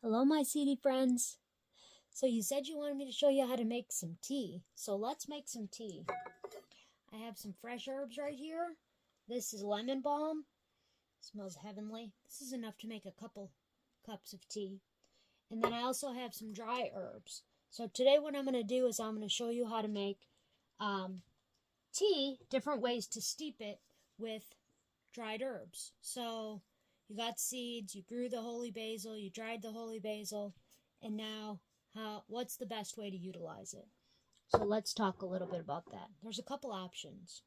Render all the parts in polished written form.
Hello, my CD friends. So you said you wanted me to show you how to make some tea. So let's make some tea. I have some fresh herbs right here. This is lemon balm. Smells heavenly. This is enough to make a couple cups of tea. And then I also have some dry herbs. So today what I'm going to do is I'm going to show you how to make tea, different ways to steep it with dried herbs. So you got seeds, you grew the holy basil, you dried the holy basil, and now what's the best way to utilize it? So let's talk a little bit about that. There's a couple options.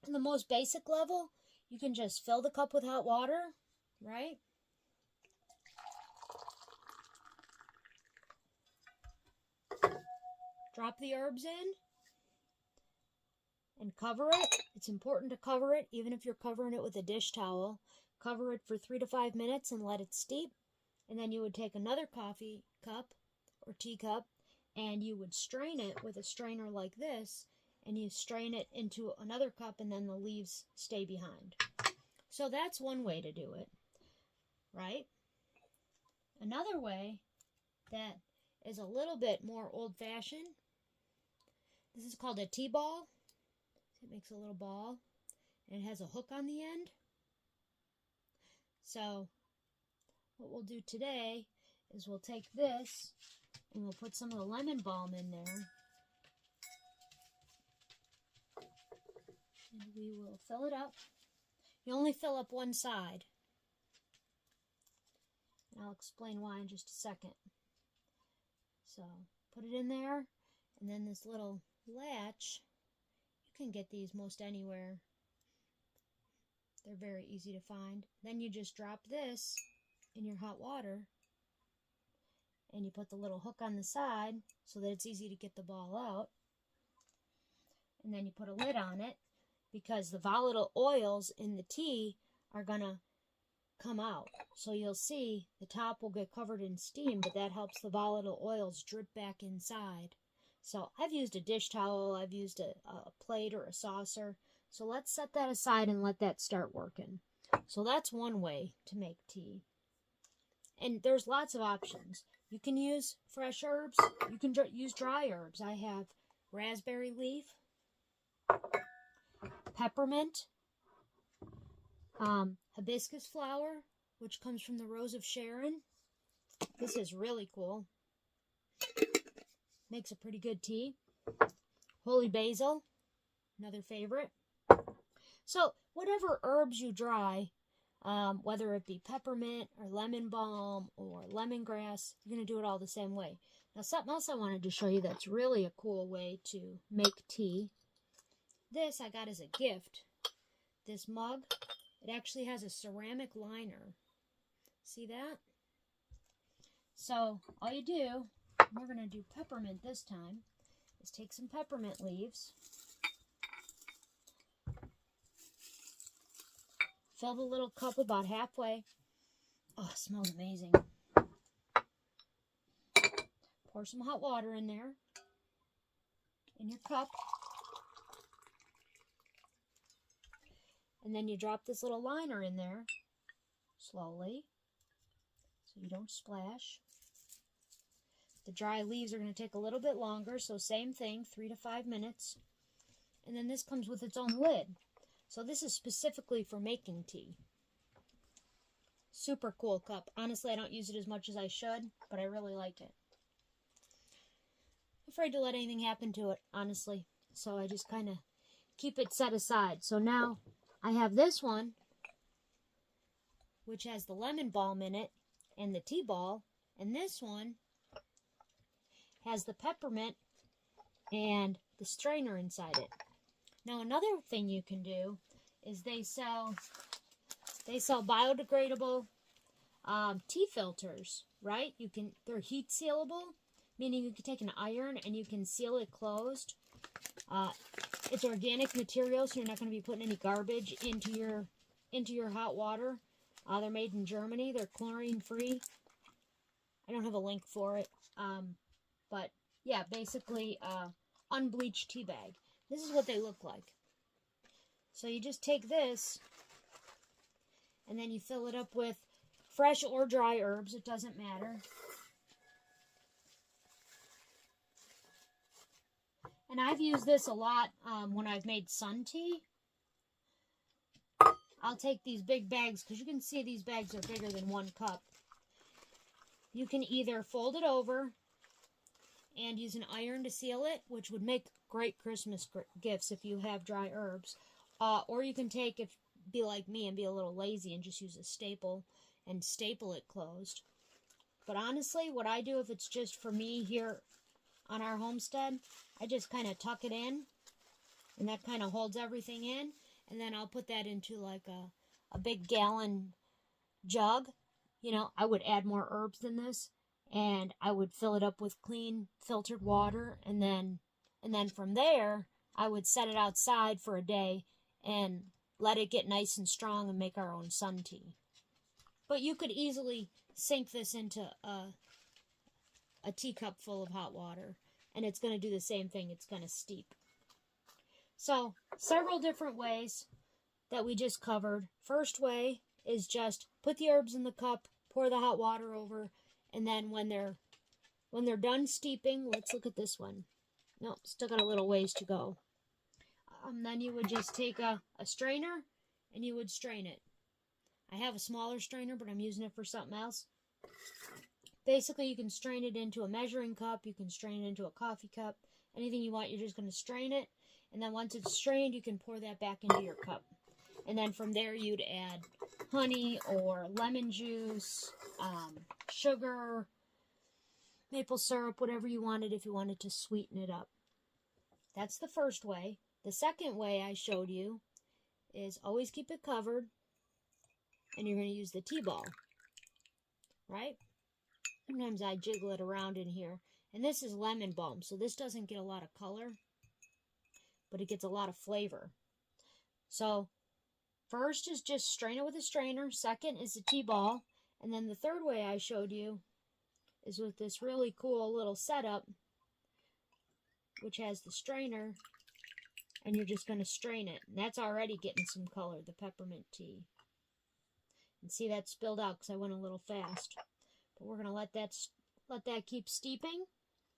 On the most basic level, you can just fill the cup with hot water, right? Drop the herbs in and cover it. It's important to cover it, even if you're covering it with a dish towel. Cover it for 3 to 5 minutes and let it steep. And then you would take another coffee cup or teacup and you would strain it with a strainer like this, and you strain it into another cup, and then the leaves stay behind. So that's one way to do it, right? Another way that is a little bit more old-fashioned, this is called a tea ball. It makes a little ball, and it has a hook on the end. So what we'll do today is we'll take this and we'll put some of the lemon balm in there. And we will fill it up. You only fill up one side. And I'll explain why in just a second. So put it in there, and then this little latch, you can get these most anywhere. They're very easy to find. Then you just drop this in your hot water, and you put the little hook on the side so that it's easy to get the ball out. And then you put a lid on it, because the volatile oils in the tea are going to come out. So you'll see the top will get covered in steam, but that helps the volatile oils drip back inside. So I've used a dish towel, I've used a plate or a saucer. So let's set that aside and let that start working. So that's one way to make tea. And there's lots of options. You can use fresh herbs. You can use dry herbs. I have raspberry leaf, peppermint, hibiscus flower, which comes from the Rose of Sharon. This is really cool. Makes a pretty good tea. Holy basil, another favorite. So whatever herbs you dry, whether it be peppermint or lemon balm or lemongrass, you're going to do it all the same way. Now, something else I wanted to show you that's really a cool way to make tea. This I got as a gift. This mug, it actually has a ceramic liner. See that? So all you do, and we're going to do peppermint this time, is take some peppermint leaves, fill the little cup about halfway. Oh, it smells amazing. Pour some hot water in there, in your cup. And then you drop this little liner in there, slowly, so you don't splash. The dry leaves are going to take a little bit longer, so same thing, 3 to 5 minutes. And then this comes with its own lid. So this is specifically for making tea. Super cool cup. Honestly, I don't use it as much as I should, but I really like it. I'm afraid to let anything happen to it, honestly. So I just kind of keep it set aside. So now I have this one, which has the lemon balm in it and the tea ball. And this one has the peppermint and the strainer inside it. Now another thing you can do is they sell biodegradable tea filters, right? They're heat sealable, meaning you can take an iron and you can seal it closed. It's organic material, so you're not going to be putting any garbage into your hot water. They're made in Germany. They're chlorine free. I don't have a link for it, but yeah, basically unbleached tea bag. This is what they look like. So you just take this, and then you fill it up with fresh or dry herbs, it doesn't matter. And I've used this a lot when I've made sun tea. I'll take these big bags, because you can see these bags are bigger than 1 cup. You can either fold it over and use an iron to seal it, which would make great Christmas gifts if you have dry herbs. Or you can be like me and be a little lazy and just use a staple and staple it closed. But honestly, what I do if it's just for me here on our homestead, I just kind of tuck it in, and that kind of holds everything in. And then I'll put that into like a big gallon jug. You know, I would add more herbs than this, and I would fill it up with clean filtered water, and then from there I would set it outside for a day and let it get nice and strong and make our own sun tea. But you could easily sink this into a teacup full of hot water, and it's going to do the same thing. It's going to steep. So, several different ways that we just covered. First way is just put the herbs in the cup, pour the hot water over, and then when they're done steeping, let's look at this one. Nope, still got a little ways to go. Then you would just take a strainer and you would strain it. I have a smaller strainer, but I'm using it for something else. Basically, you can strain it into a measuring cup. You can strain it into a coffee cup. Anything you want, you're just going to strain it. And then once it's strained, you can pour that back into your cup. And then from there, you'd add honey or lemon juice, sugar, maple syrup, whatever you wanted if you wanted to sweeten it up. That's the first way. The second way I showed you is always keep it covered, and you're going to use the tea ball, right? Sometimes I jiggle it around in here. And this is lemon balm, so this doesn't get a lot of color, but it gets a lot of flavor. So first is just strain it with a strainer. Second is the tea ball. And then the third way I showed you is with this really cool little setup, which has the strainer, and you're just going to strain it. And that's already getting some color, the peppermint tea. And see, that spilled out because I went a little fast. But we're going to let that keep steeping.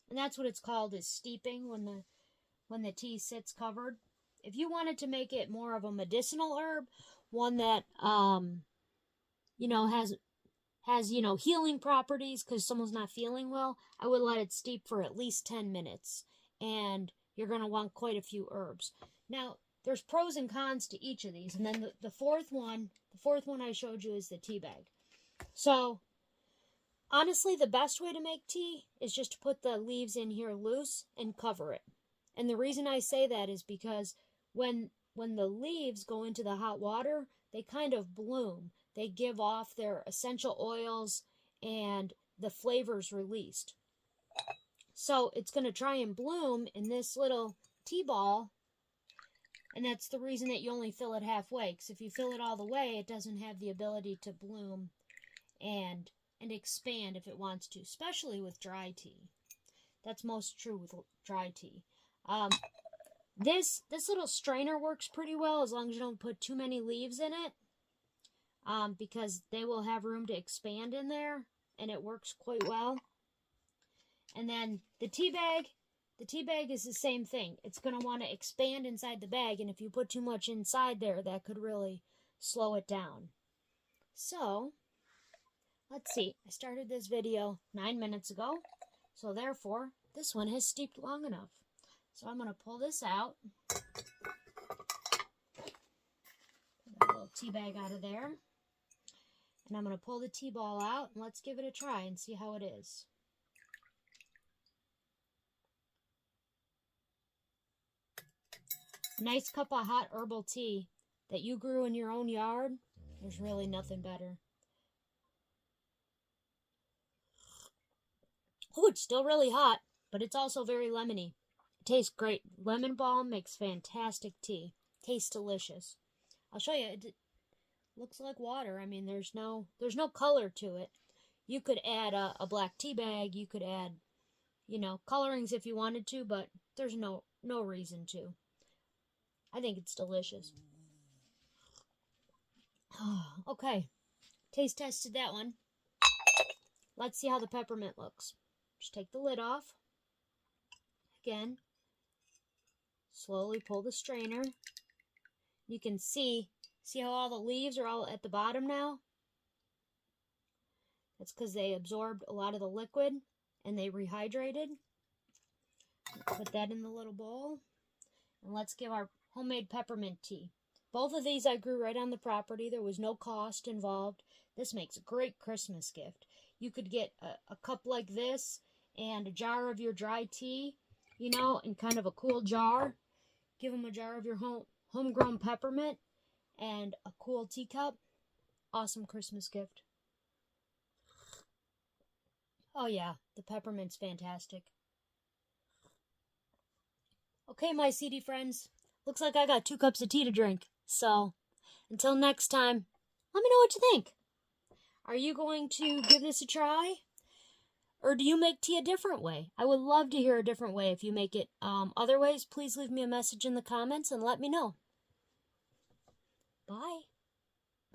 And that's what it's called, is steeping, when the tea sits covered. If you wanted to make it more of a medicinal herb, one that has healing properties because someone's not feeling well, I would let it steep for at least 10 minutes. And you're going to want quite a few herbs. Now, there's pros and cons to each of these. And then the fourth one I showed you is the tea bag. So, honestly, the best way to make tea is just to put the leaves in here loose and cover it. And the reason I say that is because when the leaves go into the hot water, they kind of bloom. They give off their essential oils and the flavors released. So it's going to try and bloom in this little tea ball, and that's the reason that you only fill it halfway, because if you fill it all the way, it doesn't have the ability to bloom and expand if it wants to, especially with dry tea. That's most true with dry tea. This little strainer works pretty well as long as you don't put too many leaves in it, because they will have room to expand in there, and it works quite well. And then the tea bag is the same thing. It's going to want to expand inside the bag, and if you put too much inside there, that could really slow it down. So, let's see. I started this video 9 minutes ago, so therefore, this one has steeped long enough. So I'm going to pull this out. Put a little tea bag out of there. And I'm going to pull the tea ball out, and let's give it a try and see how it is. A nice cup of hot herbal tea that you grew in your own yard. There's really nothing better. Oh, it's still really hot, but it's also very lemony. It tastes great. Lemon balm makes fantastic tea. Tastes delicious. I'll show you. It looks like water. I mean, there's no color to it. You could add a black tea bag. You could add, colorings if you wanted to, but there's no reason to. I think it's delicious. Okay. taste tested that one. Let's see how the peppermint looks. Just take the lid off. Again, slowly pull the strainer. You can see how all the leaves are all at the bottom now? That's because they absorbed a lot of the liquid and they rehydrated. Put that in the little bowl. And let's give our homemade peppermint tea. Both of these I grew right on the property. There was no cost involved. This makes a great Christmas gift. You could get a cup like this and a jar of your dry tea, you know, in kind of a cool jar. Give them a jar of your homegrown peppermint and a cool teacup. Awesome Christmas gift. Oh yeah, the peppermint's fantastic. Okay, my seedy friends. Looks like I got 2 cups of tea to drink. So, until next time, let me know what you think. Are you going to give this a try? Or do you make tea a different way? I would love to hear a different way if you make it other ways. Please leave me a message in the comments and let me know. Bye.